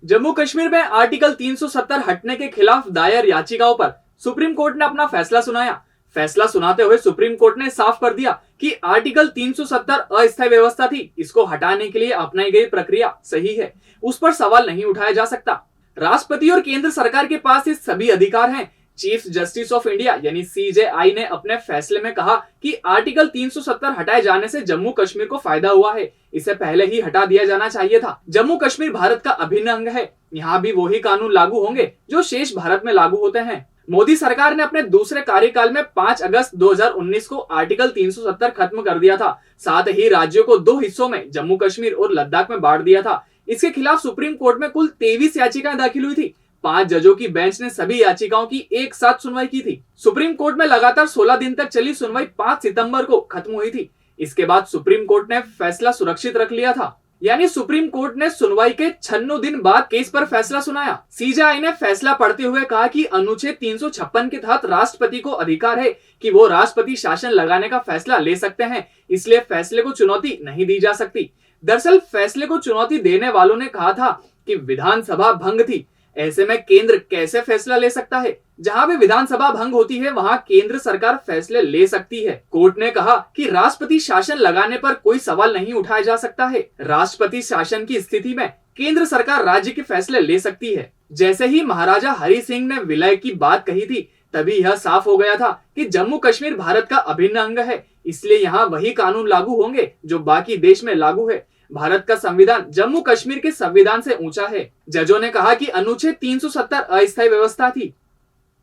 जम्मू कश्मीर में आर्टिकल 370 हटने के खिलाफ दायर याचिकाओं पर सुप्रीम कोर्ट ने अपना फैसला सुनाया। फैसला सुनाते हुए सुप्रीम कोर्ट ने साफ कर दिया कि आर्टिकल 370 अस्थायी व्यवस्था थी, इसको हटाने के लिए अपनाई गई प्रक्रिया सही है, उस पर सवाल नहीं उठाया जा सकता। राष्ट्रपति और केंद्र सरकार के पास ये सभी अधिकार हैं। चीफ जस्टिस ऑफ इंडिया यानी सीजेआई ने अपने फैसले में कहा कि आर्टिकल 370 हटाए जाने से जम्मू कश्मीर को फायदा हुआ है, इसे पहले ही हटा दिया जाना चाहिए था। जम्मू कश्मीर भारत का अभिन्न अंग है, यहाँ भी वही कानून लागू होंगे जो शेष भारत में लागू होते हैं। मोदी सरकार ने अपने दूसरे कार्यकाल में 5 अगस्त 2019 को आर्टिकल 370 खत्म कर दिया था। साथ ही राज्यों को 2 हिस्सों में जम्मू कश्मीर और लद्दाख में बांट दिया था। इसके खिलाफ सुप्रीम कोर्ट में कुल 23 याचिकाएं दाखिल हुई थी। 5 जजों की बेंच ने सभी याचिकाओं की एक साथ सुनवाई की थी। सुप्रीम कोर्ट में लगातार 16 दिन तक चली सुनवाई 5 सितंबर को खत्म हुई थी। इसके बाद सुप्रीम कोर्ट ने फैसला सुरक्षित रख लिया था, यानी सुप्रीम कोर्ट ने सुनवाई के 96 दिन बाद केस पर फैसला सुनाया। सीजेआई ने फैसला पढ़ते हुए कहा कि अनुच्छेद 356 के तहत राष्ट्रपति को अधिकार है कि वो राष्ट्रपति शासन लगाने का फैसला ले सकते हैं, इसलिए फैसले को चुनौती नहीं दी जा सकती। दरअसल फैसले को चुनौती देने वालों ने कहा था कि विधानसभा भंग थी, ऐसे में केंद्र कैसे फैसला ले सकता है। जहां भी विधानसभा भंग होती है वहां केंद्र सरकार फैसले ले सकती है। कोर्ट ने कहा कि राष्ट्रपति शासन लगाने पर कोई सवाल नहीं उठाया जा सकता है। राष्ट्रपति शासन की स्थिति में केंद्र सरकार राज्य के फैसले ले सकती है। जैसे ही महाराजा हरि सिंह ने विलय की बात कही थी, तभी यह साफ हो गया था कि जम्मू कश्मीर भारत का अभिन्न अंग है, इसलिए यहाँ वही कानून लागू होंगे जो बाकी देश में लागू है। भारत का संविधान जम्मू कश्मीर के संविधान से ऊंचा है। जजों ने कहा कि अनुच्छेद 370 अस्थायी व्यवस्था थी,